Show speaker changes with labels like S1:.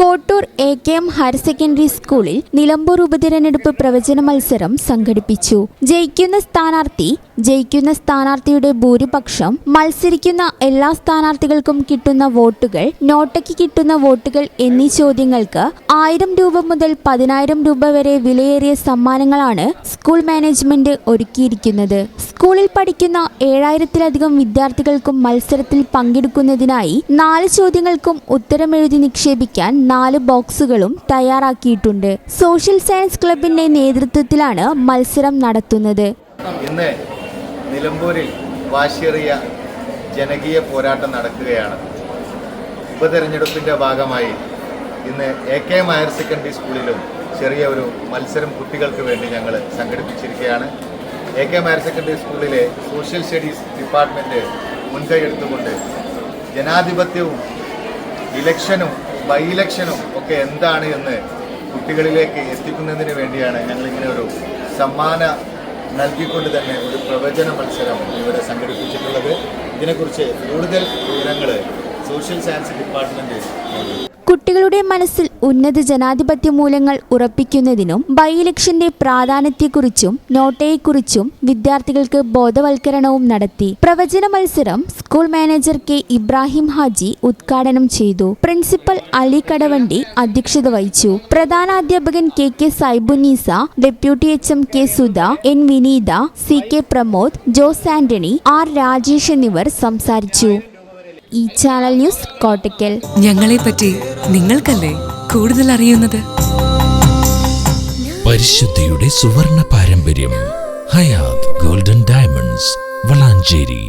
S1: Kottoor എ.കെ.എം. Higher secondary സ്കൂളിൽ നിലമ്പൂർ ഉപതിരഞ്ഞെടുപ്പ് പ്രവചന മത്സരം സംഘടിപ്പിച്ചു. ജയിക്കുന്ന സ്ഥാനാർത്ഥിയുടെ ഭൂരിപക്ഷം, മത്സരിക്കുന്ന എല്ലാ സ്ഥാനാർത്ഥികൾക്കും കിട്ടുന്ന വോട്ടുകൾ, നോട്ടയ്ക്ക് കിട്ടുന്ന വോട്ടുകൾ എന്നീ ചോദ്യങ്ങൾക്ക് 1000 രൂപ മുതൽ 10,000 രൂപ വരെ വിലയേറിയ സമ്മാനങ്ങളാണ് സ്കൂൾ മാനേജ്മെന്റ് ഒരുക്കിയിരിക്കുന്നത്. സ്കൂളിൽ പഠിക്കുന്ന 7000-ലധികം വിദ്യാർത്ഥികൾക്കും മത്സരത്തിൽ പങ്കെടുക്കുന്നതിനായി 4 ചോദ്യങ്ങൾക്കും ഉത്തരമെഴുതി നിക്ഷേപിക്കാൻ 4 ബോക്സുകളും തയ്യാറാക്കിയിട്ടുണ്ട്. സോഷ്യൽ സയൻസ് ക്ലബിന്റെ നേതൃത്വത്തിലാണ് മത്സരം നടത്തുന്നത്.
S2: ഇന്ന് നിലമ്പൂരിൽ വാശിയേറിയ ജനകീയ പോരാട്ടം നടക്കുകയാണ്. ഉപതെരഞ്ഞെടുപ്പിൻ്റെ ഭാഗമായി ഇന്ന് എ.കെ.എം. ഹയർ സെക്കൻഡറി സ്കൂളിലും ചെറിയ ഒരു മത്സരം കുട്ടികൾക്ക് വേണ്ടി ഞങ്ങൾ സംഘടിപ്പിച്ചിരിക്കുകയാണ്. എ.കെ.എം. ഹയർ സെക്കൻഡറി സ്കൂളിലെ സോഷ്യൽ സ്റ്റഡീസ് ഡിപ്പാർട്ട്മെൻറ്റ് മുൻകൈ എടുത്തുകൊണ്ട് ജനാധിപത്യവും ഇലക്ഷനും ബൈ ഇലക്ഷനും ഒക്കെ എന്താണ് എന്ന് കുട്ടികളിലേക്ക് എത്തിക്കുന്നതിന് വേണ്ടിയാണ് ഞങ്ങളിങ്ങനെ ഒരു സമ്മാന നൽകിക്കൊണ്ട് തന്നെ ഒരു പ്രവചന മത്സരം ഇവിടെ സംഘടിപ്പിച്ചിട്ടുള്ളത്. ഇതിനെക്കുറിച്ച് കൂടുതൽ വിവരങ്ങൾ സോഷ്യൽ സയൻസ് ഡിപ്പാർട്ട്മെന്റ്
S1: കുട്ടികളുടെ മനസ്സിൽ ഉന്നത ജനാധിപത്യ മൂല്യങ്ങൾ ഉറപ്പിക്കുന്നതിനും ബൈ ഇലക്ഷന്റെ പ്രാധാന്യത്തെക്കുറിച്ചും നോട്ടയെക്കുറിച്ചും വിദ്യാർത്ഥികൾക്ക് ബോധവൽക്കരണവും നടത്തി. പ്രവചന മത്സരം school manager K. Ibrahim Haji ഉദ്ഘാടനം ചെയ്തു. പ്രിൻസിപ്പൽ അലി കടവണ്ടി അധ്യക്ഷത വഹിച്ചു. പ്രധാനാധ്യാപകൻ K. Saibunnisa, deputy HM. K. Sudha, N. Vineetha, C. K. Pramod, Jose Antony, R. Rajesh എന്നിവർ സംസാരിച്ചു. ഈ ചാനൽ ന്യൂസ് കോട്ടയ്ക്കൽ.
S3: ഞങ്ങളെ പറ്റി നിങ്ങൾക്കല്ലേ കൂടുതൽ അറിയുന്നത്?
S4: പരിശുദ്ധിയുടെ സുവർണ പാരമ്പര്യം. Hayath Golden Diamonds, Valanchery.